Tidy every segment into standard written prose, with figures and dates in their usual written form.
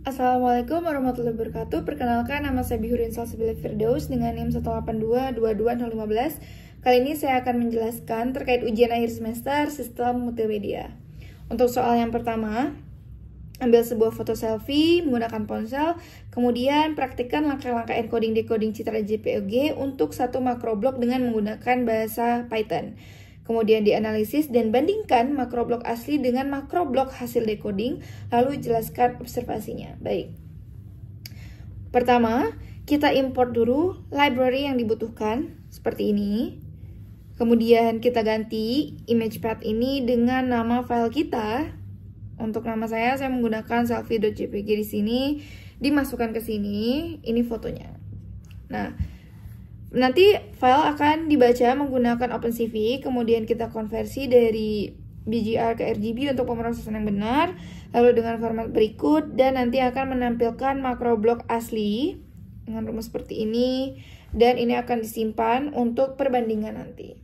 Assalamualaikum warahmatullahi wabarakatuh. Perkenalkan, nama saya Bihurin Salsabila Firdaus dengan NIM 182222015. Kali ini saya akan menjelaskan terkait ujian akhir semester sistem multimedia. Untuk soal yang pertama, ambil sebuah foto selfie menggunakan ponsel, kemudian praktikkan langkah-langkah encoding decoding citra JPEG untuk satu makroblok dengan menggunakan bahasa Python. Kemudian dianalisis dan bandingkan makroblok asli dengan makroblok hasil decoding, lalu jelaskan observasinya. Baik. Pertama, kita import dulu library yang dibutuhkan, seperti ini. Kemudian kita ganti image path ini dengan nama file kita. Untuk nama saya menggunakan selfie.jpg di sini, dimasukkan ke sini, ini fotonya. Nah, nanti file akan dibaca menggunakan OpenCV, kemudian kita konversi dari BGR ke RGB untuk pemrosesan yang benar, lalu dengan format berikut, dan nanti akan menampilkan makroblok asli dengan rumus seperti ini, dan ini akan disimpan untuk perbandingan nanti.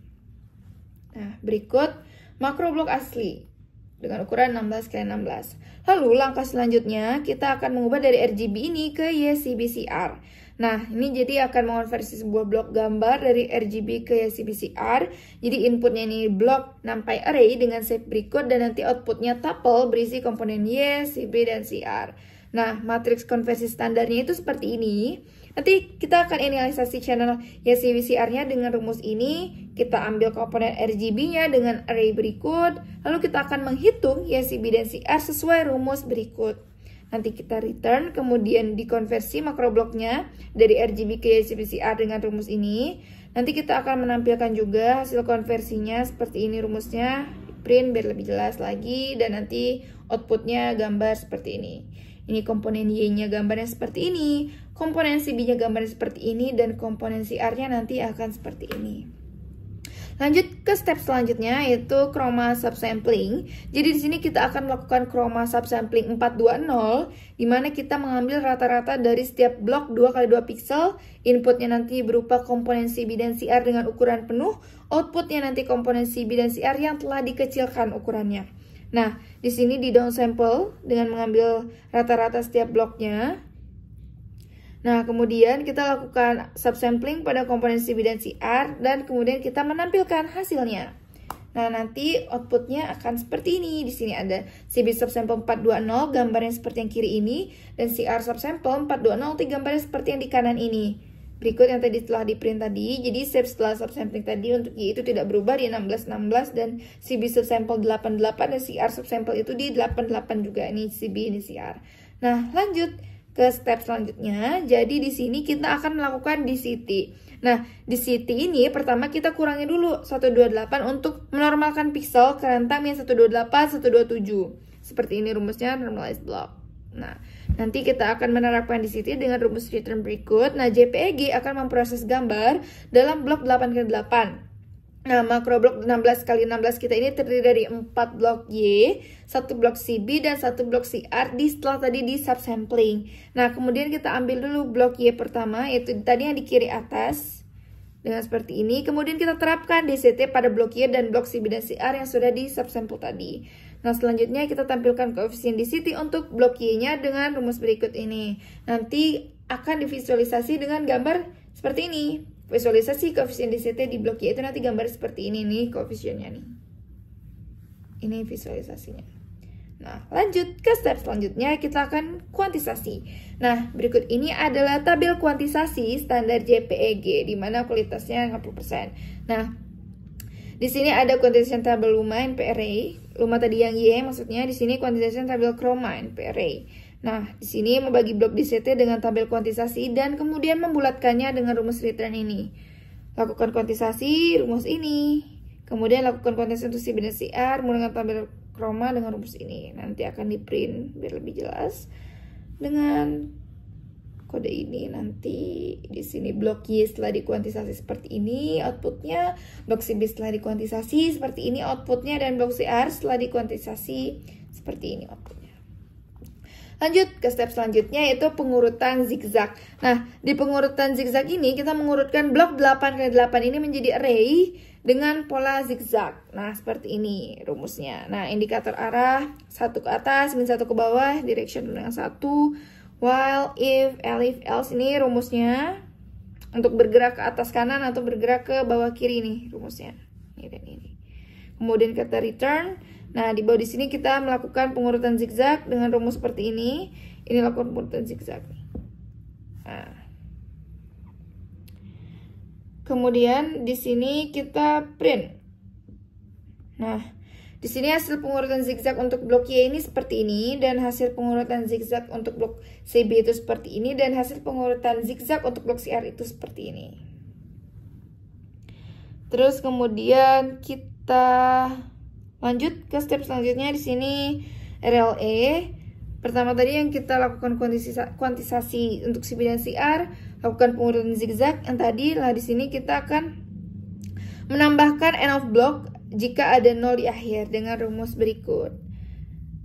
Nah, berikut makroblok asli dengan ukuran 16x16. Lalu langkah selanjutnya kita akan mengubah dari RGB ini ke YCBCR. Nah, ini jadi akan mengonversi sebuah blok gambar dari RGB ke YCBCR. Jadi inputnya ini blok NumPy array dengan shape berikut, dan nanti outputnya tuple berisi komponen Y, CB, dan CR. Nah, matriks konversi standarnya itu seperti ini. Nanti kita akan inisialisasi channel YCBCR-nya dengan rumus ini. Kita ambil komponen RGB-nya dengan array berikut. Lalu kita akan menghitung YCB dan CR sesuai rumus berikut. Nanti kita return, kemudian dikonversi makrobloknya dari RGB ke YCBCR dengan rumus ini. Nanti kita akan menampilkan juga hasil konversinya seperti ini rumusnya. Print biar lebih jelas lagi, dan nanti outputnya gambar seperti ini. Ini komponen Y-nya gambarnya seperti ini, komponen CB-nya gambarnya seperti ini, dan komponen CR-nya nanti akan seperti ini. Lanjut ke step selanjutnya, yaitu chroma subsampling. Jadi di sini kita akan melakukan chroma subsampling 420, di mana kita mengambil rata-rata dari setiap blok 2x2 pixel. Inputnya nanti berupa komponen CB dan CR dengan ukuran penuh, outputnya nanti komponen CB dan CR yang telah dikecilkan ukurannya. Nah, di sini di downsample dengan mengambil rata-rata setiap bloknya. Nah, kemudian kita lakukan subsampling pada komponen CB dan CR, dan kemudian kita menampilkan hasilnya. Nah, nanti outputnya akan seperti ini. Di sini ada CB subsample 420, gambarnya seperti yang kiri ini, dan CR subsample 420, gambarnya seperti yang di kanan ini. Berikut yang tadi telah di print tadi. Jadi shape setelah subsampling tadi untuk Y itu tidak berubah di 1616, dan CB subsample 88 dan CR subsample itu di 88 juga. Ini CB, ini CR. Nah, lanjut ke step selanjutnya. Jadi di sini kita akan melakukan DCT. Nah, DCT ini pertama kita kurangi dulu 128 untuk menormalkan pixel ke rentang yang 128, 127. Seperti ini rumusnya, normalized block. Nah, nanti kita akan menerapkan DCT dengan rumus return berikut. Nah, JPEG akan memproses gambar dalam blok 8x8. Nah, makroblok 16x16 kita ini terdiri dari 4 blok Y, 1 blok CB, dan 1 blok CR setelah tadi di subsampling. Nah, kemudian kita ambil dulu blok Y pertama, yaitu tadi yang di kiri atas, dengan seperti ini. Kemudian kita terapkan DCT pada blok Y dan blok CB dan CR yang sudah di subsample tadi. Nah, selanjutnya kita tampilkan koefisien DCT untuk blok Y-nya dengan rumus berikut ini. Nanti akan divisualisasi dengan gambar seperti ini. Visualisasi koefisien DCT di blok Y itu nanti gambar seperti ini nih koefisiennya nih. Ini visualisasinya. Nah, lanjut ke step selanjutnya, kita akan kuantisasi. Nah, berikut ini adalah tabel kuantisasi standar JPEG di mana kualitasnya 50%. Nah, di sini ada quantization table Luma NP array. Luma tadi yang Y, maksudnya di sini quantization table chroma NP array. Nah, di sini membagi blok DCT dengan tabel kuantisasi dan kemudian membulatkannya dengan rumus return ini. Lakukan kuantisasi rumus ini. Kemudian lakukan kuantisasi untuk CB dan CR menggunakan tabel chroma dengan rumus ini. Nanti akan di print biar lebih jelas dengan kode ini. Nanti di sini blok Y setelah dikuantisasi seperti ini outputnya, blok CB setelah dikuantisasi seperti ini outputnya, dan blok CR setelah dikuantisasi seperti ini outputnya. Lanjut ke step selanjutnya, yaitu pengurutan zigzag. Nah, di pengurutan zigzag ini kita mengurutkan blok 8x8 ini menjadi array dengan pola zigzag. Nah, seperti ini rumusnya. Nah, indikator arah, satu ke atas, min satu ke bawah, direction dengan satu. While, if, else ini rumusnya untuk bergerak ke atas kanan atau bergerak ke bawah kiri nih rumusnya. Ini dan ini. Kemudian kata return. Nah, di bawah di sini kita melakukan pengurutan zigzag dengan rumus seperti ini. Ini lakukan pengurutan zigzag. Nah. Kemudian di sini kita print. Nah, di sini hasil pengurutan zigzag untuk blok Y ini seperti ini, dan hasil pengurutan zigzag untuk blok CB itu seperti ini, dan hasil pengurutan zigzag untuk blok CR itu seperti ini. Terus kemudian kita lanjut ke step selanjutnya. Di sini RLE. Pertama tadi yang kita lakukan kuantisasi untuk CB dan CR, lakukan pengurutan zigzag yang tadi. Lah di sini kita akan menambahkan end of block jika ada 0 di akhir dengan rumus berikut.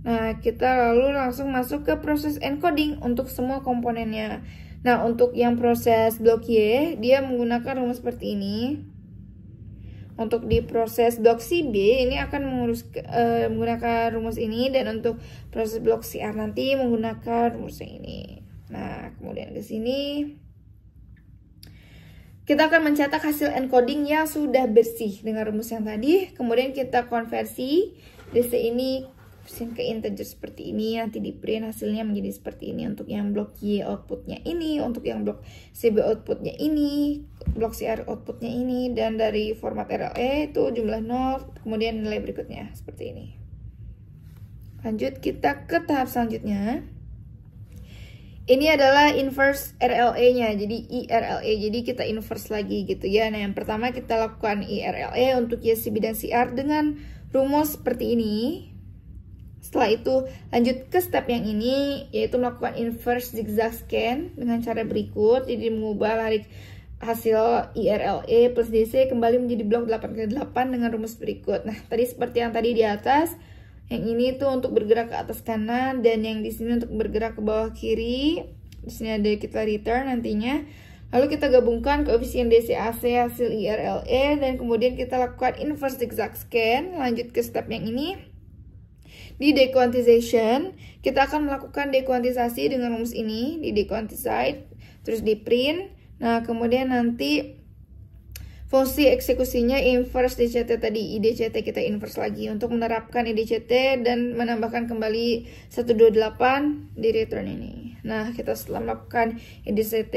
Nah, kita lalu langsung masuk ke proses encoding untuk semua komponennya. Nah, untuk yang proses blok Y, dia menggunakan rumus seperti ini. Untuk di proses blok CB ini akan menggunakan rumus ini, dan untuk proses blok CR nanti menggunakan rumus yang ini. Nah, kemudian ke sini kita akan mencetak hasil encoding yang sudah bersih dengan rumus yang tadi. Kemudian kita konversi DC ini ke integer seperti ini, nanti di print hasilnya menjadi seperti ini. Untuk yang blok Y outputnya ini, untuk yang blok CB outputnya ini, blok CR outputnya ini, dan dari format RLE itu jumlah 0, kemudian nilai berikutnya seperti ini. Lanjut kita ke tahap selanjutnya. Ini adalah inverse RLE-nya, jadi IRLE, jadi kita inverse lagi gitu ya. Nah, yang pertama kita lakukan IRLE untuk YCB dan CR dengan rumus seperti ini. Setelah itu lanjut ke step yang ini, yaitu melakukan inverse zigzag scan dengan cara berikut. Jadi mengubah larik hasil IRLE plus DC kembali menjadi blok 8x8 dengan rumus berikut. Nah, tadi seperti yang tadi di atas, yang ini tuh untuk bergerak ke atas kanan, dan yang di sini untuk bergerak ke bawah kiri. Di sini ada kita return nantinya. Lalu kita gabungkan koefisien DCAC hasil IRLE, dan kemudian kita lakukan inverse zigzag scan. Lanjut ke step yang ini. Di dequantization, kita akan melakukan dequantisasi dengan rumus ini, di dequantize, terus di print. Nah, kemudian nanti fungsi eksekusinya inverse DCT tadi, IDCT kita inverse lagi untuk menerapkan IDCT dan menambahkan kembali 128 di return ini. Nah, kita setelah melakukan IDCT,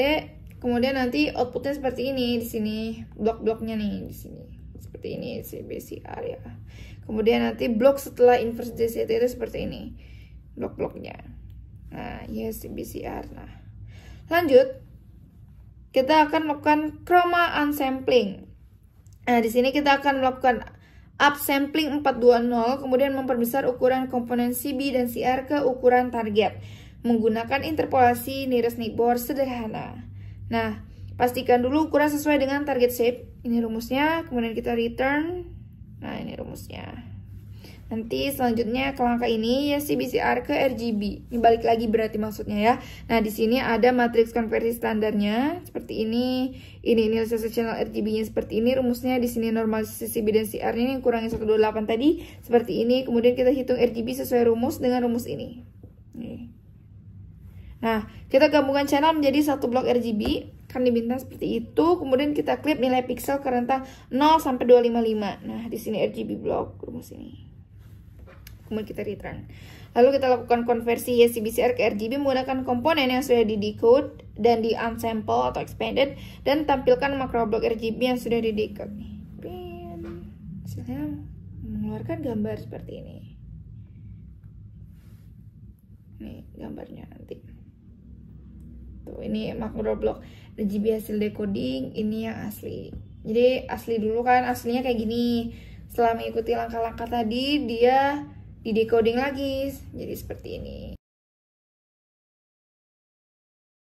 kemudian nanti outputnya seperti ini. Di sini blok-bloknya nih, di sini seperti ini, CBCR ya. Kemudian nanti blok setelah inverse DCT itu seperti ini, blok-bloknya. Nah, yes, CBCR. Nah, lanjut kita akan melakukan chroma unsampling. Nah, di sini kita akan melakukan upsampling 420, kemudian memperbesar ukuran komponen CB dan CR ke ukuran target menggunakan interpolasi nearest neighbor sederhana. Nah, pastikan dulu ukuran sesuai dengan target shape. Ini rumusnya, kemudian kita return. Nah, ini rumusnya. Nanti selanjutnya ke langkah ini ya CBCR ke RGB. Ini balik lagi berarti maksudnya ya. Nah, di sini ada matriks konversi standarnya seperti ini. Ini inisialisasi channel RGB-nya seperti ini. Rumusnya di sini normalisasi CB dan CR-nya ini kurangi 128 tadi seperti ini. Kemudian kita hitung RGB sesuai rumus dengan rumus ini. Nih. Nah, kita gabungkan channel menjadi satu blok RGB. Kan di bintang seperti itu. Kemudian kita klip nilai pixel ke rentang 0 sampai 255. Nah, di sini RGB blok rumus ini. Kemudian kita return. Lalu kita lakukan konversi CBCR ke RGB menggunakan komponen yang sudah di decode dan di unsample atau expanded, dan tampilkan makro blok RGB yang sudah di decode nih. Hasilnya mengeluarkan gambar seperti ini. Nih gambarnya nanti. Tuh, ini makro blok RGB hasil decoding, ini yang asli. Jadi asli dulu kan, aslinya kayak gini. Setelah mengikuti langkah-langkah tadi, dia di decoding lagi jadi seperti ini.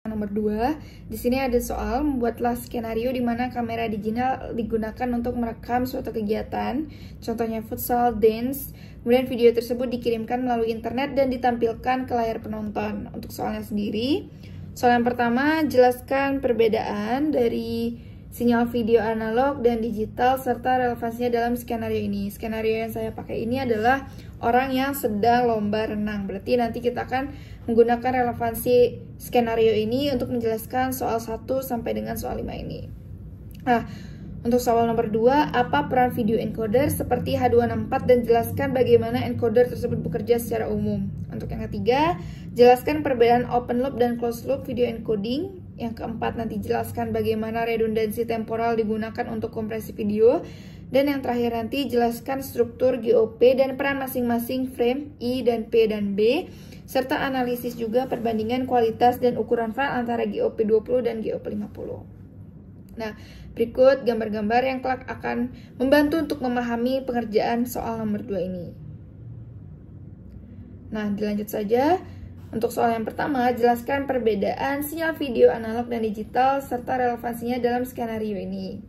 Nomor 2, di sini ada soal membuatlah skenario di mana kamera digital digunakan untuk merekam suatu kegiatan, contohnya futsal, dance. Kemudian video tersebut dikirimkan melalui internet dan ditampilkan ke layar penonton. Untuk soalnya sendiri, soal yang pertama, jelaskan perbedaan dari sinyal video analog dan digital serta relevansinya dalam skenario ini. Skenario yang saya pakai ini adalah orang yang sedang lomba renang. Berarti nanti kita akan menggunakan relevansi skenario ini untuk menjelaskan soal 1 sampai dengan soal 5 ini. Nah, untuk soal nomor 2, apa peran video encoder seperti H264 dan jelaskan bagaimana encoder tersebut bekerja secara umum. Untuk yang ketiga, jelaskan perbedaan open loop dan closed loop video encoding. Yang keempat, nanti jelaskan bagaimana redundansi temporal digunakan untuk kompresi video. Dan yang terakhir nanti jelaskan struktur GOP dan peran masing-masing frame I dan P dan B, serta analisis juga perbandingan kualitas dan ukuran file antara GOP 20 dan GOP 50. Nah, berikut gambar-gambar yang kelak akan membantu untuk memahami pengerjaan soal nomor 2 ini. Nah, dilanjut saja. Untuk soal yang pertama, jelaskan perbedaan sinyal video analog dan digital serta relevansinya dalam skenario ini.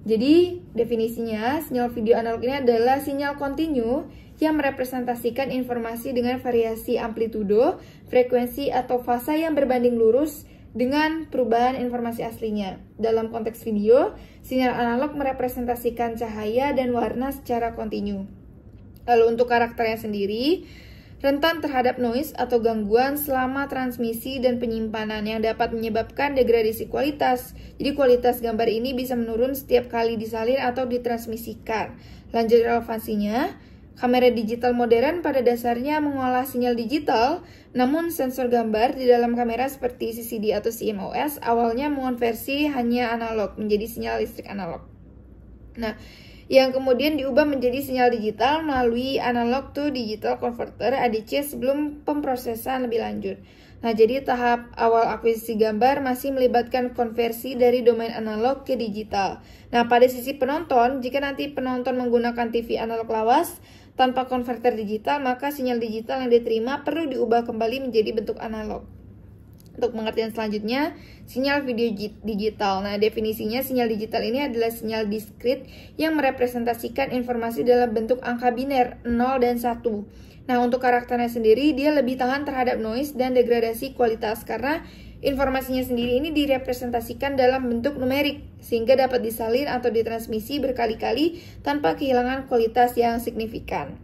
Jadi, definisinya, sinyal video analog ini adalah sinyal kontinu yang merepresentasikan informasi dengan variasi amplitudo, frekuensi, atau fase yang berbanding lurus dengan perubahan informasi aslinya. Dalam konteks video, sinyal analog merepresentasikan cahaya dan warna secara kontinu. Lalu untuk karakternya sendiri, rentan terhadap noise atau gangguan selama transmisi dan penyimpanan yang dapat menyebabkan degradasi kualitas. Jadi kualitas gambar ini bisa menurun setiap kali disalin atau ditransmisikan. Lanjut relevansinya, kamera digital modern pada dasarnya mengolah sinyal digital, namun sensor gambar di dalam kamera seperti CCD atau CMOS awalnya mengonversi hanya analog menjadi sinyal listrik analog. Nah, yang kemudian diubah menjadi sinyal digital melalui analog to digital converter ADC sebelum pemrosesan lebih lanjut. Nah, jadi tahap awal akuisisi gambar masih melibatkan konversi dari domain analog ke digital. Nah, pada sisi penonton, jika nanti penonton menggunakan TV analog lawas tanpa konverter digital, maka sinyal digital yang diterima perlu diubah kembali menjadi bentuk analog. Untuk pengertian selanjutnya, sinyal video digital. Nah, definisinya sinyal digital ini adalah sinyal diskrit yang merepresentasikan informasi dalam bentuk angka biner 0 dan 1. Nah, untuk karakternya sendiri, dia lebih tahan terhadap noise dan degradasi kualitas karena informasinya sendiri ini direpresentasikan dalam bentuk numerik sehingga dapat disalin atau ditransmisi berkali-kali tanpa kehilangan kualitas yang signifikan.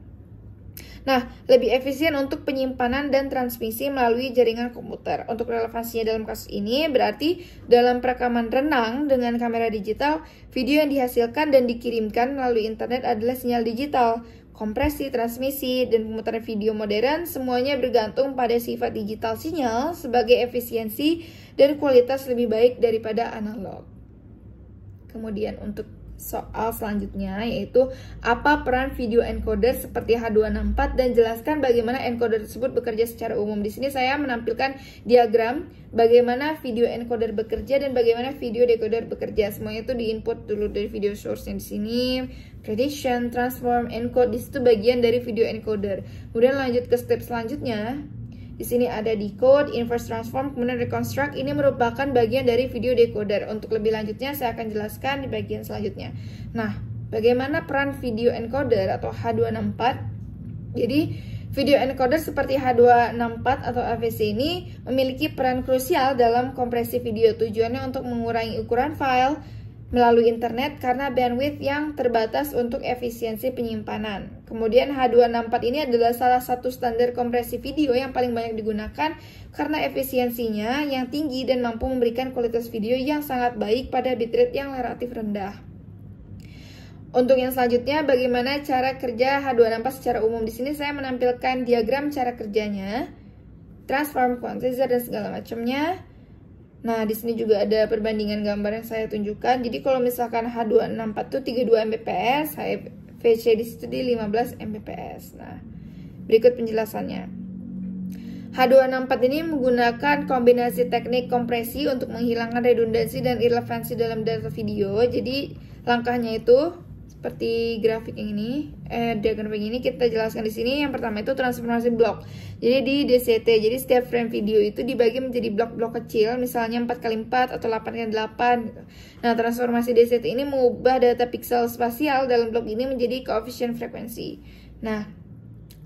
Nah, lebih efisien untuk penyimpanan dan transmisi melalui jaringan komputer. Untuk relevansinya dalam kasus ini, berarti dalam perekaman renang dengan kamera digital, video yang dihasilkan dan dikirimkan melalui internet adalah sinyal digital. Kompresi, transmisi, dan pemutaran video modern semuanya bergantung pada sifat digital sinyal sebagai efisiensi dan kualitas lebih baik daripada analog. Kemudian untuk soal selanjutnya yaitu apa peran video encoder seperti H264 dan jelaskan bagaimana encoder tersebut bekerja secara umum. Di sini saya menampilkan diagram bagaimana video encoder bekerja dan bagaimana video decoder bekerja. Semuanya itu diinput dulu dari video source-nya di sini. Prediction, transform, encode, di situ bagian dari video encoder. Kemudian lanjut ke step selanjutnya. Di sini ada decode, inverse transform, kemudian reconstruct. Ini merupakan bagian dari video decoder. Untuk lebih lanjutnya saya akan jelaskan di bagian selanjutnya. Nah, bagaimana peran video encoder atau H264? Jadi, video encoder seperti H264 atau AVC ini memiliki peran krusial dalam kompresi video. Tujuannya untuk mengurangi ukuran file melalui internet karena bandwidth yang terbatas untuk efisiensi penyimpanan. Kemudian H264 ini adalah salah satu standar kompresi video yang paling banyak digunakan karena efisiensinya yang tinggi dan mampu memberikan kualitas video yang sangat baik pada bitrate yang relatif rendah. Untuk yang selanjutnya, bagaimana cara kerja H264 secara umum? Di sini saya menampilkan diagram cara kerjanya, transform, quantizer, dan segala macamnya. Nah, di sini juga ada perbandingan gambar yang saya tunjukkan. Jadi kalau misalkan H264 itu 32 Mbps, VC di situ di 15 Mbps. Nah, berikut penjelasannya. H264 ini menggunakan kombinasi teknik kompresi untuk menghilangkan redundansi dan irrelevansi dalam data video. Jadi langkahnya itu seperti grafik yang ini, diagram yang ini kita jelaskan di sini. Yang pertama itu transformasi blok. Jadi di DCT, jadi setiap frame video itu dibagi menjadi blok-blok kecil, misalnya 4x4 atau 8x8 gitu. Nah, transformasi DCT ini mengubah data pixel spasial dalam blok ini menjadi koefisien frekuensi. Nah,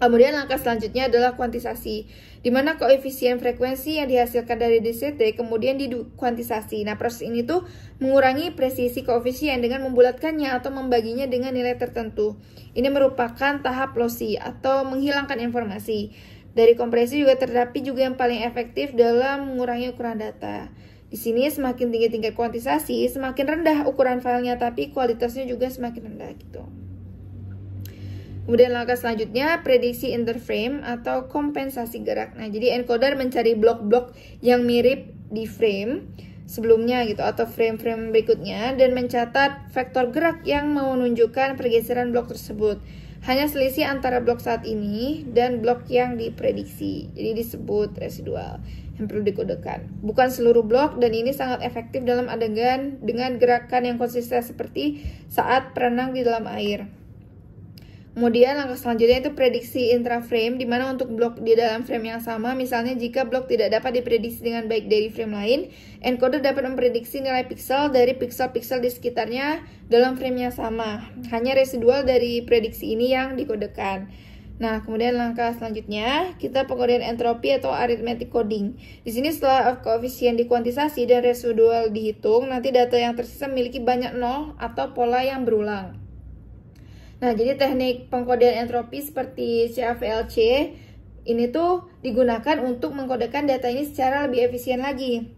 Kemudian langkah selanjutnya adalah kuantisasi, di mana koefisien frekuensi yang dihasilkan dari DCT kemudian dikuantisasi. Nah, proses ini tuh mengurangi presisi koefisien dengan membulatkannya atau membaginya dengan nilai tertentu. Ini merupakan tahap lossy atau menghilangkan informasi. Dari kompresi juga terdapat juga yang paling efektif dalam mengurangi ukuran data. Di sini semakin tinggi tingkat kuantisasi, semakin rendah ukuran filenya, tapi kualitasnya juga semakin rendah gitu. Kemudian langkah selanjutnya, prediksi interframe atau kompensasi gerak. Nah, jadi encoder mencari blok-blok yang mirip di frame sebelumnya gitu atau frame-frame berikutnya dan mencatat vektor gerak yang menunjukkan pergeseran blok tersebut. Hanya selisih antara blok saat ini dan blok yang diprediksi. Jadi disebut residual yang perlu dikodekan. Bukan seluruh blok, dan ini sangat efektif dalam adegan dengan gerakan yang konsisten seperti saat berenang di dalam air. Kemudian langkah selanjutnya itu prediksi intraframe, di mana untuk blok di dalam frame yang sama, misalnya jika blok tidak dapat diprediksi dengan baik dari frame lain, encoder dapat memprediksi nilai piksel dari piksel-piksel di sekitarnya dalam frame yang sama. Hanya residual dari prediksi ini yang dikodekan. Nah, kemudian langkah selanjutnya, kita pengkodean entropi atau arithmetic coding. Di sini setelah koefisien dikuantisasi dan residual dihitung, nanti data yang tersisa memiliki banyak nol atau pola yang berulang. Nah, jadi teknik pengkodean entropi seperti CAVLC ini tuh digunakan untuk mengkodekan data ini secara lebih efisien lagi.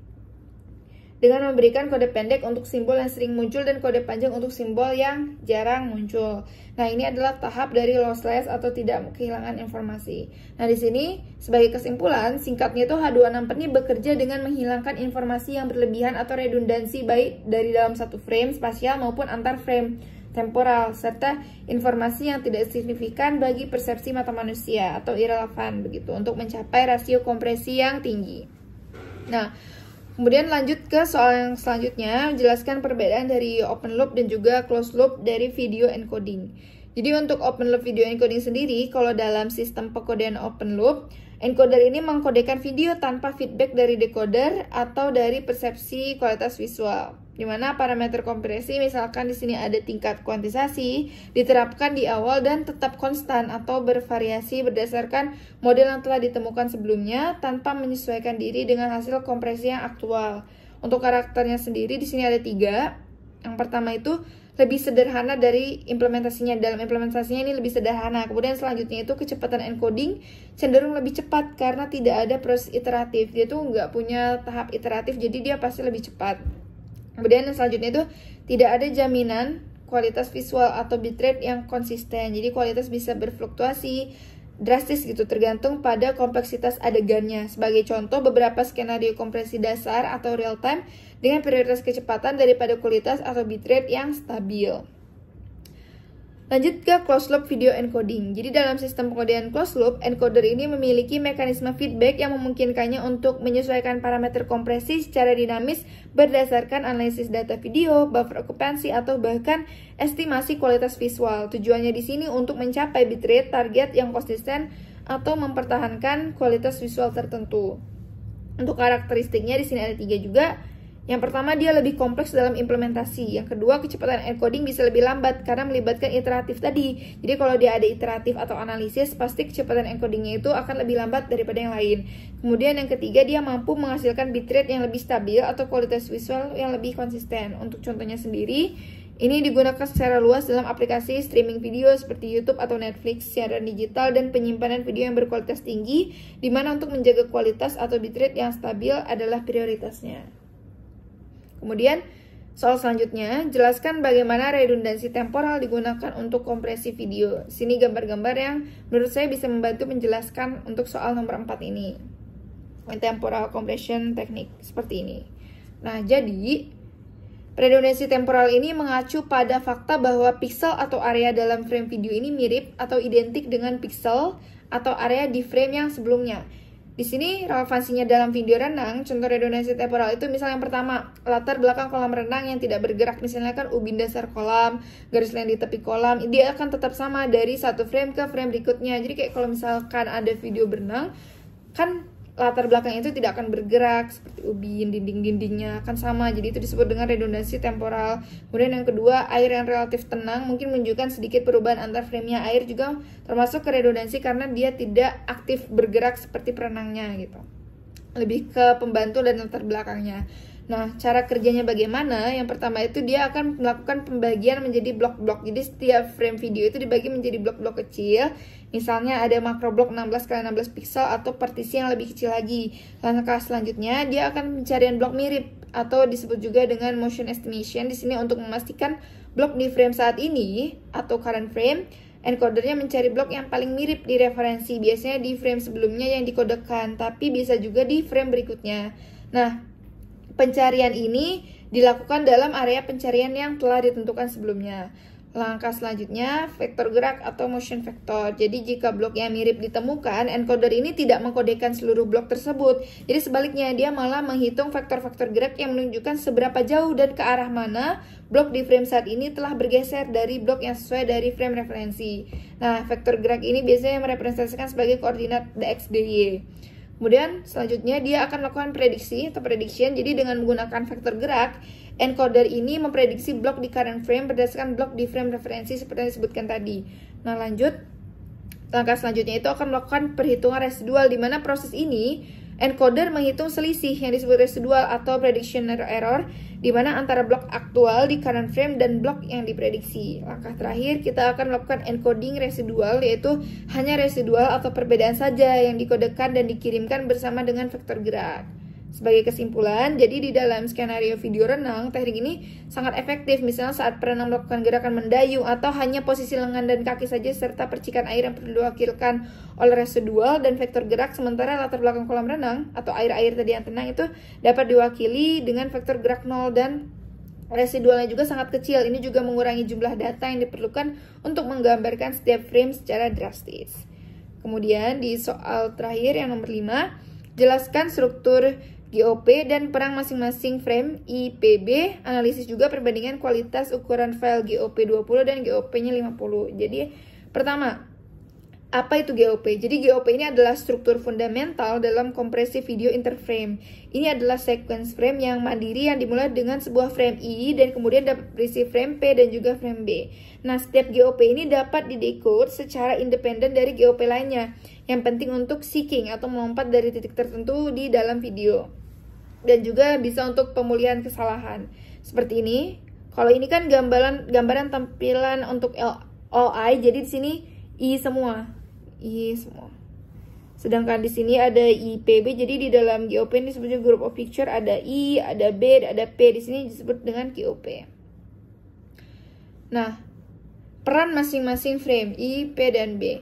Dengan memberikan kode pendek untuk simbol yang sering muncul dan kode panjang untuk simbol yang jarang muncul. Nah, ini adalah tahap dari lossless atau tidak kehilangan informasi. Nah, di sini sebagai kesimpulan, singkatnya itu H26 ini bekerja dengan menghilangkan informasi yang berlebihan atau redundansi baik dari dalam satu frame spasial maupun antar frame temporal, serta informasi yang tidak signifikan bagi persepsi mata manusia atau irrelevan begitu untuk mencapai rasio kompresi yang tinggi. Nah, kemudian lanjut ke soal yang selanjutnya, menjelaskan perbedaan dari open loop dan juga closed loop dari video encoding. Jadi untuk open loop video encoding sendiri, kalau dalam sistem pengkodean open loop, encoder ini mengkodekan video tanpa feedback dari decoder atau dari persepsi kualitas visual. Di mana parameter kompresi, misalkan di sini ada tingkat kuantisasi, diterapkan di awal dan tetap konstan atau bervariasi berdasarkan model yang telah ditemukan sebelumnya tanpa menyesuaikan diri dengan hasil kompresi yang aktual. Untuk karakternya sendiri di sini ada 3. Yang pertama itu lebih sederhana dari implementasinya. Dalam implementasinya ini lebih sederhana. Kemudian selanjutnya itu kecepatan encoding cenderung lebih cepat karena tidak ada proses iteratif. Dia tuh nggak punya tahap iteratif, jadi dia pasti lebih cepat. Kemudian yang selanjutnya itu tidak ada jaminan kualitas visual atau bitrate yang konsisten. Jadi kualitas bisa berfluktuasi drastis gitu tergantung pada kompleksitas adegannya. Sebagai contoh, beberapa skenario kompresi dasar atau real time dengan prioritas kecepatan daripada kualitas atau bitrate yang stabil. Lanjut ke closed loop video encoding. Jadi dalam sistem pengkodean closed loop, encoder ini memiliki mekanisme feedback yang memungkinkannya untuk menyesuaikan parameter kompresi secara dinamis berdasarkan analisis data video, buffer occupancy, atau bahkan estimasi kualitas visual. Tujuannya di sini untuk mencapai bitrate target yang konsisten atau mempertahankan kualitas visual tertentu. Untuk karakteristiknya di sini ada 3 juga. Yang pertama, dia lebih kompleks dalam implementasi. Yang kedua, kecepatan encoding bisa lebih lambat karena melibatkan iteratif tadi. Jadi kalau dia ada iteratif atau analisis, pasti kecepatan encodingnya itu akan lebih lambat daripada yang lain. Kemudian yang ketiga, dia mampu menghasilkan bitrate yang lebih stabil atau kualitas visual yang lebih konsisten. Untuk contohnya sendiri, ini digunakan secara luas dalam aplikasi streaming video seperti YouTube atau Netflix, siaran digital, dan penyimpanan video yang berkualitas tinggi, di mana untuk menjaga kualitas atau bitrate yang stabil adalah prioritasnya. Kemudian, soal selanjutnya, jelaskan bagaimana redundansi temporal digunakan untuk kompresi video. Sini gambar-gambar yang menurut saya bisa membantu menjelaskan untuk soal nomor 4 ini. Temporal compression technique, seperti ini. Nah, jadi, redundansi temporal ini mengacu pada fakta bahwa piksel atau area dalam frame video ini mirip atau identik dengan piksel atau area di frame yang sebelumnya. Di sini relevansinya dalam video renang, contoh redundansi temporal itu misal yang pertama, latar belakang kolam renang yang tidak bergerak, misalnya kan ubin dasar kolam, garis lain di tepi kolam, dia akan tetap sama dari satu frame ke frame berikutnya. Jadi kayak kalau misalkan ada video berenang, kan latar belakang itu tidak akan bergerak seperti ubin, dinding-dindingnya akan sama, jadi itu disebut dengan redundansi temporal. Kemudian yang kedua, air yang relatif tenang mungkin menunjukkan sedikit perubahan antar framenya. Air juga termasuk ke redundansi karena dia tidak aktif bergerak seperti perenangnya gitu, lebih ke pembantu dan latar belakangnya. Nah, cara kerjanya bagaimana? Yang pertama itu dia akan melakukan pembagian menjadi blok-blok. Jadi setiap frame video itu dibagi menjadi blok-blok kecil. Misalnya ada makro blok 16x16 pixel atau partisi yang lebih kecil lagi. Langkah selanjutnya dia akan pencarian blok mirip atau disebut juga dengan motion estimation. Di sini untuk memastikan blok di frame saat ini atau current frame, encodernya mencari blok yang paling mirip di referensi. Biasanya di frame sebelumnya yang dikodekan, tapi bisa juga di frame berikutnya. Nah, pencarian ini dilakukan dalam area pencarian yang telah ditentukan sebelumnya. Langkah selanjutnya, vektor gerak atau motion vector. Jadi jika blok yang mirip ditemukan, encoder ini tidak mengkodekan seluruh blok tersebut. Jadi sebaliknya, dia malah menghitung vektor-vektor gerak yang menunjukkan seberapa jauh dan ke arah mana blok di frame saat ini telah bergeser dari blok yang sesuai dari frame referensi. Nah, vektor gerak ini biasanya merepresentasikan sebagai koordinat dx, dy. Kemudian selanjutnya dia akan melakukan prediksi atau prediction. Jadi dengan menggunakan vektor gerak, encoder ini memprediksi blok di current frame berdasarkan blok di frame referensi seperti yang disebutkan tadi. Nah, lanjut. Langkah selanjutnya itu akan melakukan perhitungan residual, di mana proses ini encoder menghitung selisih yang disebut residual atau prediction error, di mana antara blok aktual di current frame dan blok yang diprediksi. Langkah terakhir kita akan melakukan encoding residual, yaitu hanya residual atau perbedaan saja yang dikodekan dan dikirimkan bersama dengan vektor gerak. Sebagai kesimpulan, jadi di dalam skenario video renang, teknik ini sangat efektif misalnya saat perenang melakukan gerakan mendayung atau hanya posisi lengan dan kaki saja serta percikan air yang perlu diwakilkan oleh residual dan vektor gerak, sementara latar belakang kolam renang atau air-air tadi yang tenang itu dapat diwakili dengan vektor gerak 0 dan residualnya juga sangat kecil. Ini juga mengurangi jumlah data yang diperlukan untuk menggambarkan setiap frame secara drastis. Kemudian di soal terakhir yang nomor 5, jelaskan struktur GOP dan peran masing-masing frame IPB, analisis juga perbandingan kualitas ukuran file GOP 20 dan GOP-nya 50. Jadi pertama, apa itu GOP? Jadi GOP ini adalah struktur fundamental dalam kompresi video interframe. Ini adalah sequence frame yang mandiri yang dimulai dengan sebuah frame I dan kemudian dapat berisi frame P dan juga frame B. Nah, setiap GOP ini dapat didecode secara independen dari GOP lainnya. Yang penting untuk seeking atau melompat dari titik tertentu di dalam video. Dan juga bisa untuk pemulihan kesalahan. Seperti ini. Kalau ini kan gambaran tampilan untuk OI, jadi di sini I semua. Sedangkan di sini ada IPB, jadi di dalam GOP ini disebutnya group of picture, ada I, ada B, ada P. Di sini disebut dengan GOP. Nah, peran masing-masing frame I, P, dan B.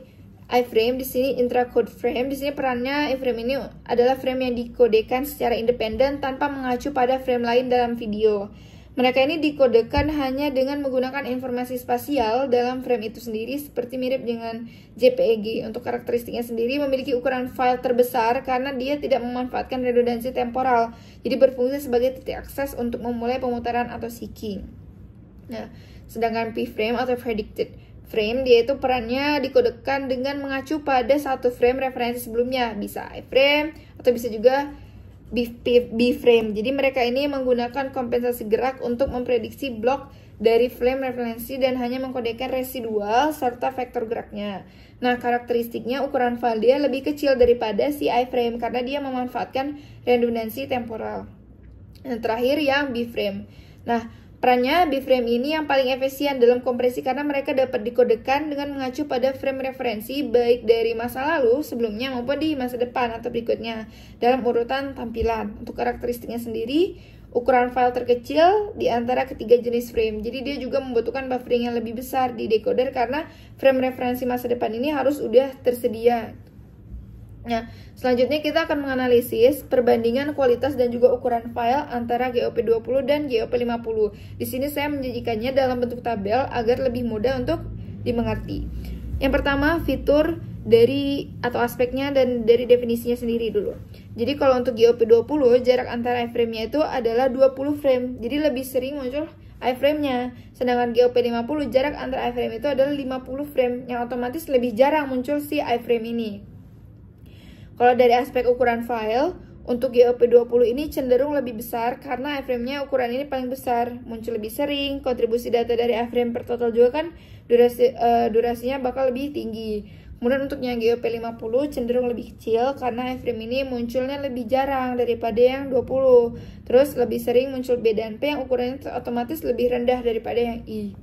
iframe di sini intra-code frame. Di sini perannya iframe ini adalah frame yang dikodekan secara independen tanpa mengacu pada frame lain dalam video. Mereka ini dikodekan hanya dengan menggunakan informasi spasial dalam frame itu sendiri, seperti mirip dengan JPEG. Untuk karakteristiknya sendiri memiliki ukuran file terbesar karena dia tidak memanfaatkan redundansi temporal, jadi berfungsi sebagai titik akses untuk memulai pemutaran atau seeking. Nah, sedangkan P-frame atau predicted frame, dia itu perannya dikodekan dengan mengacu pada satu frame referensi sebelumnya, bisa iframe atau bisa juga B-frame. Jadi mereka ini menggunakan kompensasi gerak untuk memprediksi blok dari frame referensi dan hanya mengkodekan residual serta vektor geraknya. Nah, karakteristiknya ukuran file dia lebih kecil daripada si iframe karena dia memanfaatkan redundansi temporal. Dan terakhir yang B-frame. Nah, perannya B-frame ini yang paling efisien dalam kompresi karena mereka dapat dikodekan dengan mengacu pada frame referensi baik dari masa lalu sebelumnya maupun di masa depan atau berikutnya dalam urutan tampilan. Untuk karakteristiknya sendiri, ukuran file terkecil di antara ketiga jenis frame. Jadi dia juga membutuhkan buffering yang lebih besar di decoder karena frame referensi masa depan ini harus udah tersedia. Nah, selanjutnya kita akan menganalisis perbandingan kualitas dan juga ukuran file antara GOP 20 dan GOP 50. Di sini saya menjanjikannya dalam bentuk tabel agar lebih mudah untuk dimengerti. Yang pertama, fitur dari atau aspeknya dan dari definisinya sendiri dulu. Jadi kalau untuk GOP 20, jarak antara iframe-nya itu adalah 20 frame. Jadi lebih sering muncul iframe-nya. Sedangkan GOP 50, jarak antara iframe itu adalah 50 frame, yang otomatis lebih jarang muncul si iframe ini. Kalau dari aspek ukuran file, untuk GOP20 ini cenderung lebih besar karena iframe-nya ukuran ini paling besar, muncul lebih sering, kontribusi data dari iframe per total juga kan durasinya bakal lebih tinggi. Kemudian untuk yang GOP50 cenderung lebih kecil karena iframe ini munculnya lebih jarang daripada yang 20. Terus lebih sering muncul B dan P yang ukurannya otomatis lebih rendah daripada yang I.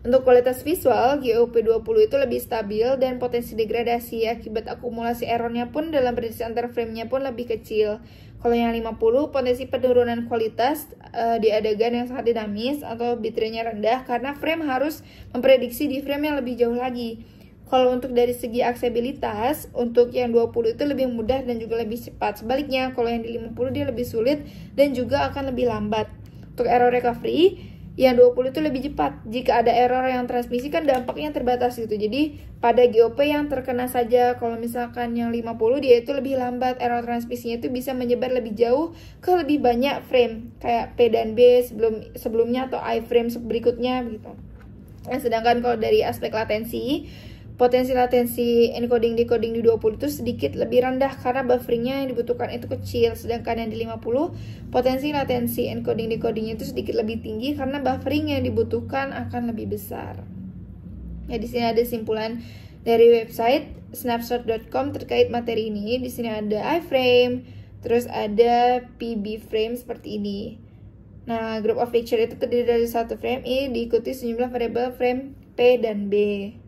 Untuk kualitas visual, GOP20 itu lebih stabil dan potensi degradasi akibat akumulasi errornya pun dalam prediksi antar frame-nya pun lebih kecil. Kalau yang 50, potensi penurunan kualitas di adegan yang sangat dinamis atau bitrate-nya rendah karena frame harus memprediksi di frame yang lebih jauh lagi. Kalau untuk dari segi aksesibilitas, untuk yang 20 itu lebih mudah dan juga lebih cepat. Sebaliknya, kalau yang di 50 dia lebih sulit dan juga akan lebih lambat. Untuk error recovery, yang 20 itu lebih cepat. Jika ada error yang transmisi kan dampaknya terbatas gitu. Jadi pada GOP yang terkena saja. Kalau misalkan yang 50 dia itu lebih lambat. Error transmisinya itu bisa menyebar lebih jauh ke lebih banyak frame. Kayak P dan B sebelumnya atau iframe berikutnya gitu. Nah, sedangkan kalau dari aspek latensi, potensi latensi encoding-decoding di 20 itu sedikit lebih rendah karena bufferingnya yang dibutuhkan itu kecil. Sedangkan yang di 50, potensi latensi encoding-decodingnya itu sedikit lebih tinggi karena buffering yang dibutuhkan akan lebih besar. Ya, di sini ada simpulan dari website snapshot.com terkait materi ini. Di sini ada iframe, terus ada PB frame seperti ini. Nah, group of picture itu terdiri dari satu frame I diikuti sejumlah variabel frame P dan B.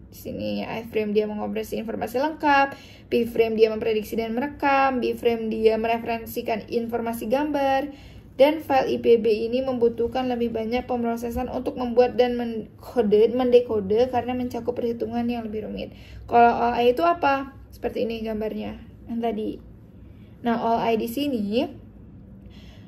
Di sini iframe dia mengompresi informasi lengkap, P-frame dia memprediksi dan merekam, B-frame dia mereferensikan informasi gambar, dan file IPB ini membutuhkan lebih banyak pemrosesan untuk membuat dan mendekode karena mencakup perhitungan yang lebih rumit. Kalau all I itu apa? Seperti ini gambarnya yang tadi. Nah, all I di sini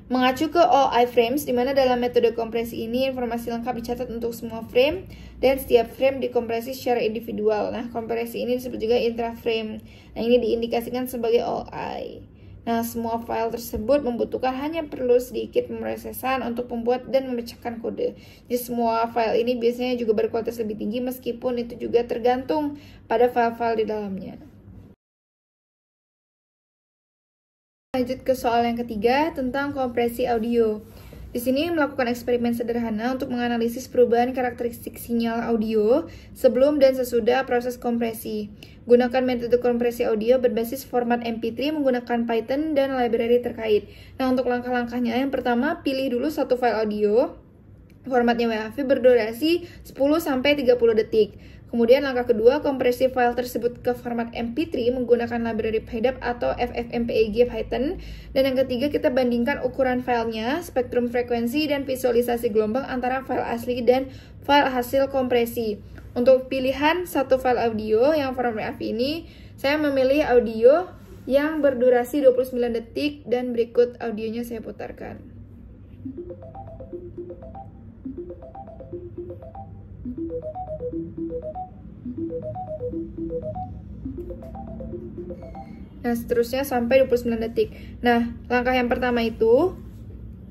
mengacu ke all iframes, di mana dalam metode kompresi ini informasi lengkap dicatat untuk semua frame dan setiap frame dikompresi secara individual. Nah, kompresi ini disebut juga intraframe. Nah, ini diindikasikan sebagai all I. Nah, semua file tersebut membutuhkan hanya perlu sedikit pemrosesan untuk membuat dan memecahkan kode. Jadi semua file ini biasanya juga berkualitas lebih tinggi meskipun itu juga tergantung pada file-file di dalamnya. Lanjut ke soal yang ketiga tentang kompresi audio. Di sini melakukan eksperimen sederhana untuk menganalisis perubahan karakteristik sinyal audio sebelum dan sesudah proses kompresi. Gunakan metode kompresi audio berbasis format MP3 menggunakan Python dan library terkait. Nah, untuk langkah-langkahnya, yang pertama, pilih dulu satu file audio. Formatnya WAV berdurasi 10-30 detik. Kemudian langkah kedua, kompresi file tersebut ke format MP3 menggunakan library PyDub atau FFmpeg Python. Dan yang ketiga, kita bandingkan ukuran filenya, spektrum frekuensi, dan visualisasi gelombang antara file asli dan file hasil kompresi. Untuk pilihan satu file audio yang format WAV ini, saya memilih audio yang berdurasi 29 detik dan berikut audionya saya putarkan. Nah, seterusnya sampai 29 detik. Nah, langkah yang pertama itu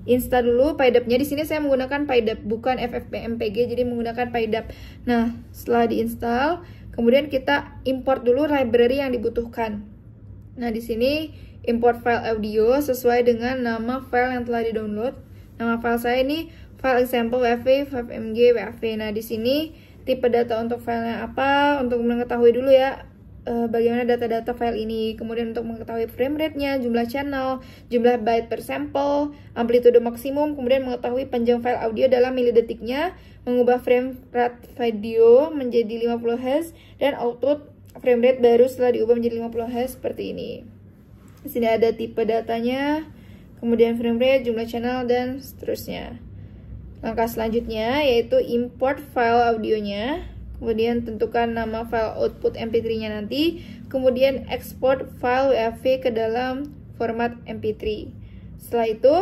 install dulu PyDub-nya. Di sini saya menggunakan PyDub, bukan FFmpeg, jadi menggunakan PyDub. Nah, setelah diinstal, kemudian kita import dulu library yang dibutuhkan. Nah, di sini import file audio sesuai dengan nama file yang telah di-download. Nama file saya ini file example WAV, FFmpeg WAV. Nah, di sini tipe data untuk filenya apa, untuk mengetahui dulu ya bagaimana data-data file ini. Kemudian untuk mengetahui frame rate-nya, jumlah channel, jumlah byte per sampel, amplitude maksimum, kemudian mengetahui panjang file audio dalam milidetiknya, mengubah frame rate video menjadi 50 Hz, dan output frame rate baru setelah diubah menjadi 50 Hz seperti ini. Di sini ada tipe datanya, kemudian frame rate, jumlah channel, dan seterusnya. Langkah selanjutnya yaitu import file audionya. Kemudian tentukan nama file output MP3-nya nanti, kemudian ekspor file WAV ke dalam format MP3. Setelah itu,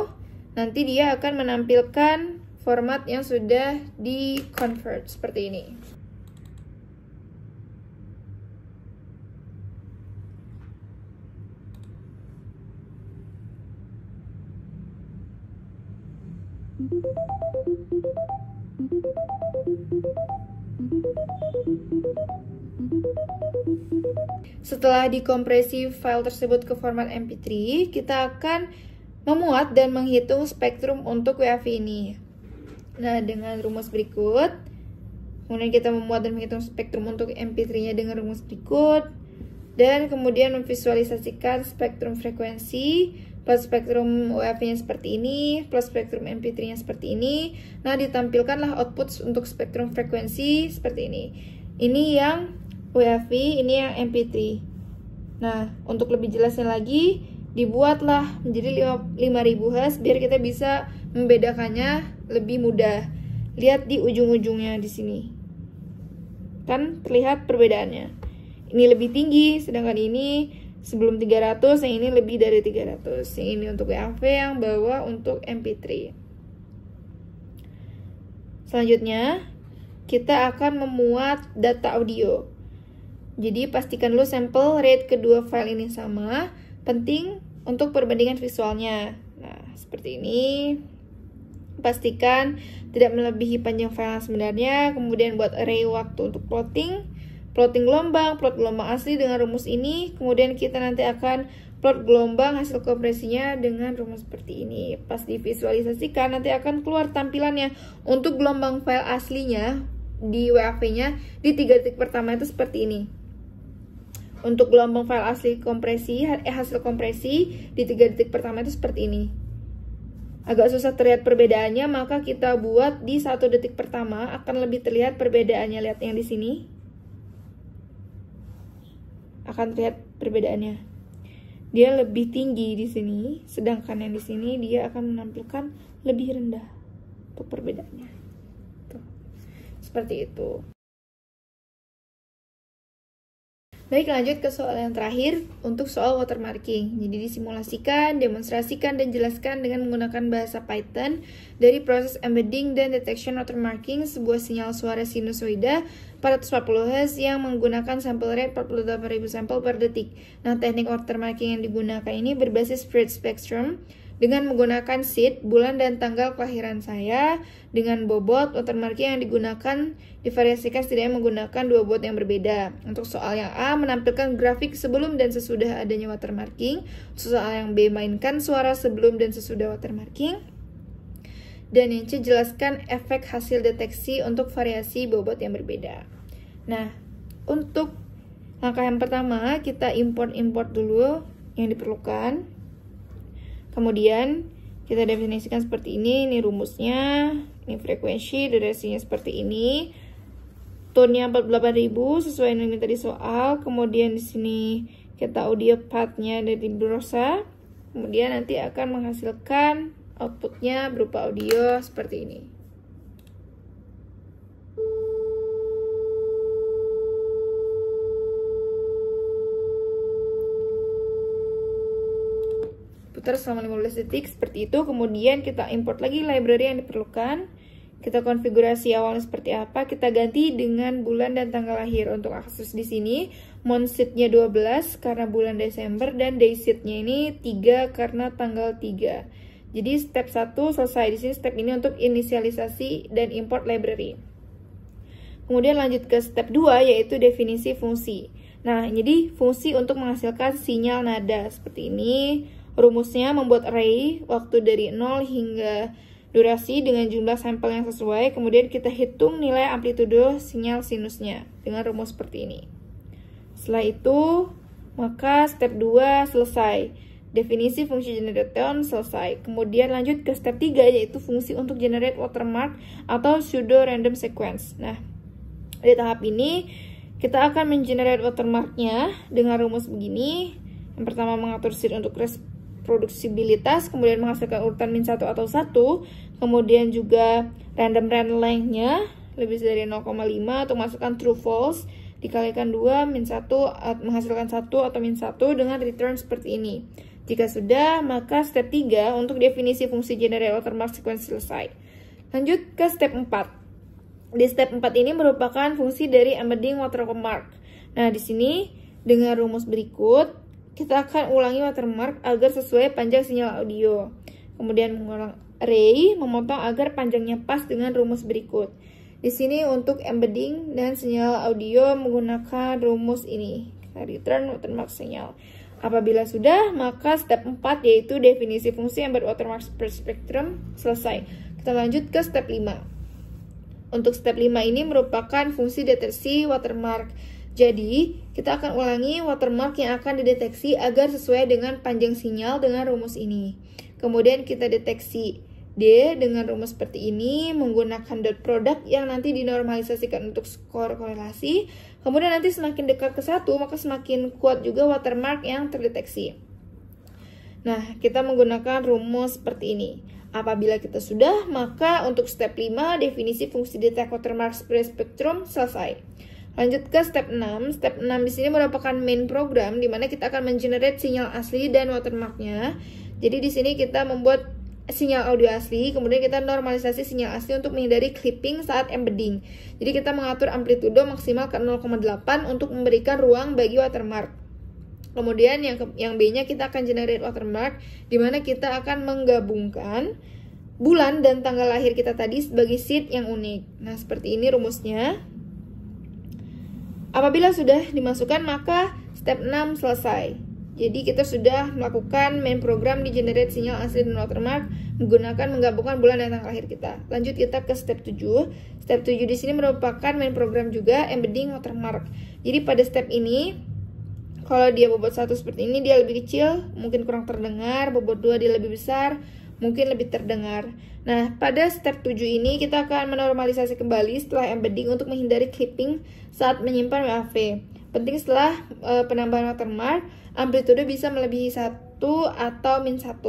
nanti dia akan menampilkan format yang sudah di-convert seperti ini. Setelah dikompresi file tersebut ke format MP3, kita akan memuat dan menghitung spektrum untuk WAV ini. Nah, dengan rumus berikut, kemudian kita memuat dan menghitung spektrum untuk MP3-nya dengan rumus berikut, dan kemudian memvisualisasikan spektrum frekuensi plus spektrum WAV-nya seperti ini, plus spektrum MP3-nya seperti ini. Nah, ditampilkanlah output untuk spektrum frekuensi seperti ini. Ini yang WAV, ini yang MP3. Nah, untuk lebih jelasnya lagi, dibuatlah menjadi 5000 Hz biar kita bisa membedakannya lebih mudah. Lihat di ujung-ujungnya di sini. Kan terlihat perbedaannya. Ini lebih tinggi, sedangkan ini sebelum 300, yang ini lebih dari 300. Yang ini untuk WAV, yang bawah untuk MP3. Selanjutnya, kita akan memuat data audio. Jadi pastikan dulu sampel rate kedua file ini sama. Penting untuk perbandingan visualnya. Nah, seperti ini. Pastikan tidak melebihi panjang file yang sebenarnya. Kemudian buat array waktu untuk plotting gelombang, plot gelombang asli dengan rumus ini. Kemudian kita nanti akan plot gelombang hasil kompresinya dengan rumus seperti ini. Pas divisualisasikan nanti akan keluar tampilannya. Untuk gelombang file aslinya di WAV-nya di 3 detik pertama itu seperti ini. Untuk gelombang file asli kompresi, hasil kompresi di 3 detik pertama itu seperti ini. Agak susah terlihat perbedaannya, maka kita buat di 1 detik pertama akan lebih terlihat perbedaannya. Lihat yang di sini. Akan terlihat perbedaannya. Dia lebih tinggi di sini, sedangkan yang di sini dia akan menampilkan lebih rendah untuk perbedaannya. Tuh. Seperti itu. Baik, lanjut ke soal yang terakhir untuk soal watermarking. Jadi disimulasikan, demonstrasikan, dan jelaskan dengan menggunakan bahasa Python dari proses embedding dan detection watermarking sebuah sinyal suara sinusoida 440 Hz yang menggunakan sample rate 48.000 sampel per detik. Nah, teknik watermarking yang digunakan ini berbasis Phred spectrum dengan menggunakan seed, bulan, dan tanggal kelahiran saya. Dengan bobot watermarking yang digunakan divariasikan setidaknya menggunakan 2 bobot yang berbeda. Untuk soal yang A, menampilkan grafik sebelum dan sesudah adanya watermarking. Untuk soal yang B, mainkan suara sebelum dan sesudah watermarking. Dan yang C, jelaskan efek hasil deteksi untuk variasi bobot yang berbeda. Nah, untuk langkah yang pertama, kita import dulu yang diperlukan. Kemudian kita definisikan seperti ini rumusnya, ini frekuensi, durasinya seperti ini. Tone-nya 48.000 sesuai dengan tadi soal. Kemudian di sini kita audio path-nya dari Brosa. Kemudian nanti akan menghasilkan output-nya berupa audio seperti ini. Putar selama 15 detik seperti itu. Kemudian kita import lagi library yang diperlukan. Kita konfigurasi awalnya seperti apa, kita ganti dengan bulan dan tanggal lahir. Untuk akses di sini month seed-nya 12 karena bulan Desember, dan day seed-nya ini 3 karena tanggal 3. Jadi step 1 selesai. Di sini step ini untuk inisialisasi dan import library. Kemudian lanjut ke step 2 yaitu definisi fungsi. Nah, jadi fungsi untuk menghasilkan sinyal nada seperti ini. Rumusnya membuat array waktu dari 0 hingga durasi dengan jumlah sampel yang sesuai. Kemudian kita hitung nilai amplitudo sinyal sinusnya dengan rumus seperti ini. Setelah itu, maka step 2 selesai. Definisi fungsi generate tone selesai. Kemudian lanjut ke step 3 yaitu fungsi untuk generate watermark atau pseudo random sequence. Nah, di tahap ini kita akan mengenerate watermarknya dengan rumus begini. Yang pertama mengatur seed untuk reproduksibilitas, kemudian menghasilkan urutan min 1 atau 1, kemudian juga random length-nya lebih dari 0,5 untuk masukkan true false, dikalikan 2 min 1 menghasilkan 1 atau min 1 dengan return seperti ini. Jika sudah, maka step 3 untuk definisi fungsi generate watermark sequence selesai. Lanjut ke step 4. Di step 4 ini merupakan fungsi dari embedding watermark. Nah, di sini dengan rumus berikut kita akan ulangi watermark agar sesuai panjang sinyal audio. Kemudian mengulang array, memotong agar panjangnya pas dengan rumus berikut. Di sini untuk embedding dan sinyal audio menggunakan rumus ini. Kita return watermark sinyal. Apabila sudah, maka step 4 yaitu definisi fungsi embed watermark per spektrum selesai. Kita lanjut ke step 5. Untuk step 5 ini merupakan fungsi deteksi watermark. Jadi, kita akan ulangi watermark yang akan dideteksi agar sesuai dengan panjang sinyal dengan rumus ini. Kemudian kita deteksi D dengan rumus seperti ini menggunakan dot product yang nanti dinormalisasikan untuk skor korelasi. Kemudian nanti semakin dekat ke 1, maka semakin kuat juga watermark yang terdeteksi. Nah, kita menggunakan rumus seperti ini. Apabila kita sudah, maka untuk step 5 definisi fungsi detect watermark per spektrum selesai. Lanjut ke step 6. Step 6 di sini merupakan main program di mana kita akan mengenerate sinyal asli dan watermarknya. Jadi di sini kita membuat sinyal audio asli, kemudian kita normalisasi sinyal asli untuk menghindari clipping saat embedding. Jadi kita mengatur amplitudo maksimal ke 0,8 untuk memberikan ruang bagi watermark. Kemudian yang B-nya kita akan generate watermark di mana kita akan menggabungkan bulan dan tanggal lahir kita tadi sebagai seed yang unik. Nah, seperti ini rumusnya. Apabila sudah dimasukkan, maka step 6 selesai. Jadi kita sudah melakukan main program di generate sinyal asli dan watermark menggunakan menggabungkan bulan dan tanggal lahir kita. Lanjut kita ke step 7. Step 7 di sini merupakan main program juga embedding watermark. Jadi pada step ini, kalau dia bobot 1 seperti ini, dia lebih kecil, mungkin kurang terdengar, bobot 2 dia lebih besar, mungkin lebih terdengar. Nah, pada step 7 ini kita akan menormalisasi kembali setelah embedding untuk menghindari clipping saat menyimpan WAV. Penting setelah penambahan watermark, amplitude bisa melebihi 1 atau min 1.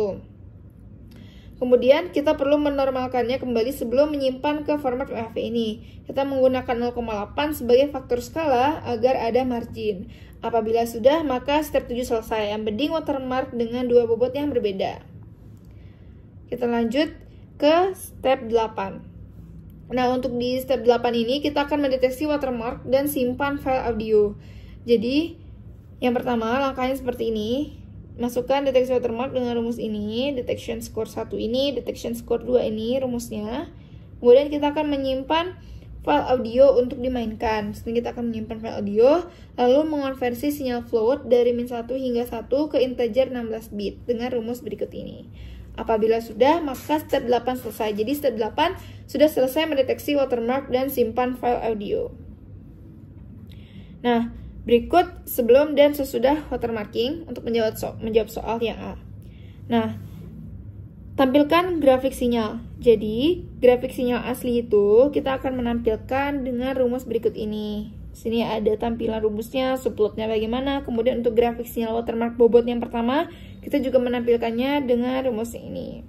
Kemudian kita perlu menormalkannya kembali sebelum menyimpan ke format WAV ini. Kita menggunakan 0,8 sebagai faktor skala agar ada margin. Apabila sudah, maka step 7 selesai, embedding watermark dengan dua bobot yang berbeda. Kita lanjut ke step 8. Nah, untuk di step 8 ini kita akan mendeteksi watermark dan simpan file audio. Jadi, yang pertama langkahnya seperti ini. Masukkan deteksi watermark dengan rumus ini, detection score 1 ini, detection score 2 ini rumusnya. Kemudian kita akan menyimpan file audio untuk dimainkan. Setelah kita akan menyimpan file audio, lalu mengonversi sinyal float dari min 1 hingga 1 ke integer 16 bit dengan rumus berikut ini. Apabila sudah, maka step 8 selesai. Jadi step 8 sudah selesai mendeteksi watermark dan simpan file audio. Nah, berikut sebelum dan sesudah watermarking untuk menjawab soal yang A. Nah, tampilkan grafik sinyal. Jadi, grafik sinyal asli itu kita akan menampilkan dengan rumus berikut ini. Sini ada tampilan rumusnya, subplotnya bagaimana. Kemudian untuk grafik sinyal watermark bobot yang pertama, kita juga menampilkannya dengan rumus ini.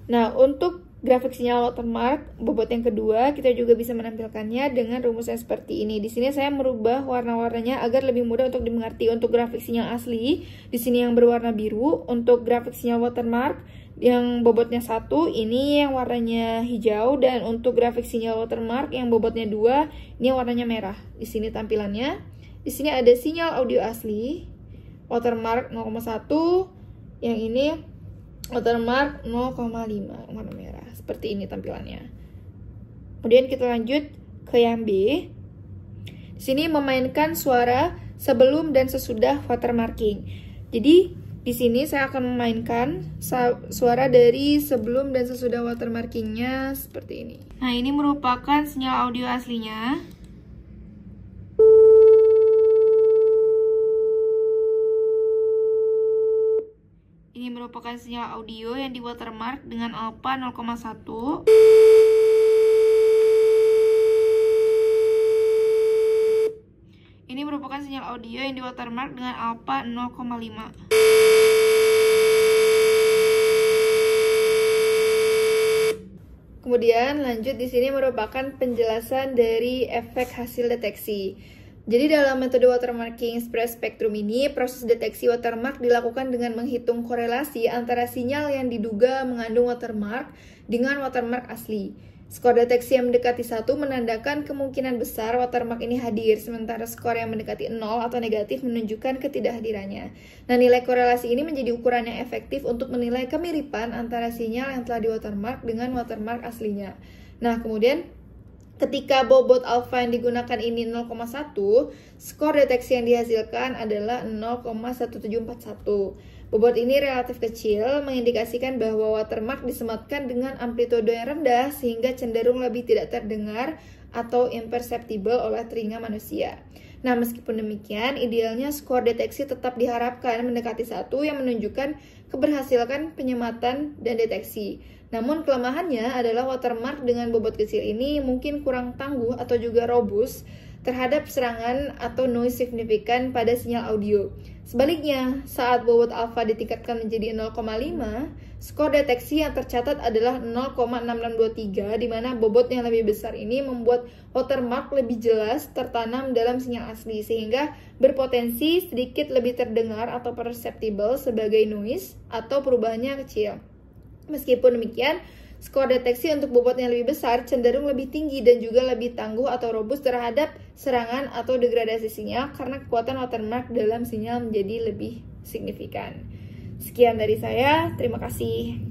Nah, untuk grafik sinyal watermark bobot yang kedua, kita juga bisa menampilkannya dengan rumus yang seperti ini. Di sini saya merubah warna-warnanya agar lebih mudah untuk dimengerti. Untuk grafik sinyal asli, di sini yang berwarna biru. Untuk grafik sinyal watermark yang bobotnya 1, ini yang warnanya hijau. Dan untuk grafik sinyal watermark yang bobotnya 2, ini yang warnanya merah. Di sini tampilannya. Di sini ada sinyal audio asli, watermark 0,1, yang ini watermark 0,5, warna merah. Seperti ini tampilannya. Kemudian kita lanjut ke yang B. Di sini memainkan suara sebelum dan sesudah watermarking. Jadi di sini saya akan memainkan suara dari sebelum dan sesudah watermarkingnya seperti ini. Nah, ini merupakan sinyal audio aslinya. Ini merupakan sinyal audio yang di watermark dengan alpha 0,1. Ini merupakan sinyal audio yang di watermark dengan alpha 0,5. Kemudian lanjut di sini merupakan penjelasan dari efek hasil deteksi. Jadi dalam metode watermarking spread spektrum ini, proses deteksi watermark dilakukan dengan menghitung korelasi antara sinyal yang diduga mengandung watermark dengan watermark asli. Skor deteksi yang mendekati 1 menandakan kemungkinan besar watermark ini hadir, sementara skor yang mendekati 0 atau negatif menunjukkan ketidakhadirannya. Nah, nilai korelasi ini menjadi ukuran yang efektif untuk menilai kemiripan antara sinyal yang telah di watermark dengan watermark aslinya. Nah, kemudian ketika bobot alfa yang digunakan ini 0,1, skor deteksi yang dihasilkan adalah 0,1741. Bobot ini relatif kecil, mengindikasikan bahwa watermark disematkan dengan amplitude yang rendah sehingga cenderung lebih tidak terdengar atau imperceptible oleh telinga manusia. Nah, meskipun demikian, idealnya skor deteksi tetap diharapkan mendekati 1 yang menunjukkan keberhasilan penyematan dan deteksi. Namun kelemahannya adalah watermark dengan bobot kecil ini mungkin kurang tangguh atau juga robust terhadap serangan atau noise signifikan pada sinyal audio. Sebaliknya, saat bobot alfa ditingkatkan menjadi 0,5, skor deteksi yang tercatat adalah 0,6623, di mana bobot yang lebih besar ini membuat watermark lebih jelas tertanam dalam sinyal asli, sehingga berpotensi sedikit lebih terdengar atau perceptible sebagai noise atau perubahannya kecil. Meskipun demikian, skor deteksi untuk bobot yang lebih besar cenderung lebih tinggi dan juga lebih tangguh atau robust terhadap serangan atau degradasi sinyal karena kekuatan watermark dalam sinyal menjadi lebih signifikan. Sekian dari saya, terima kasih.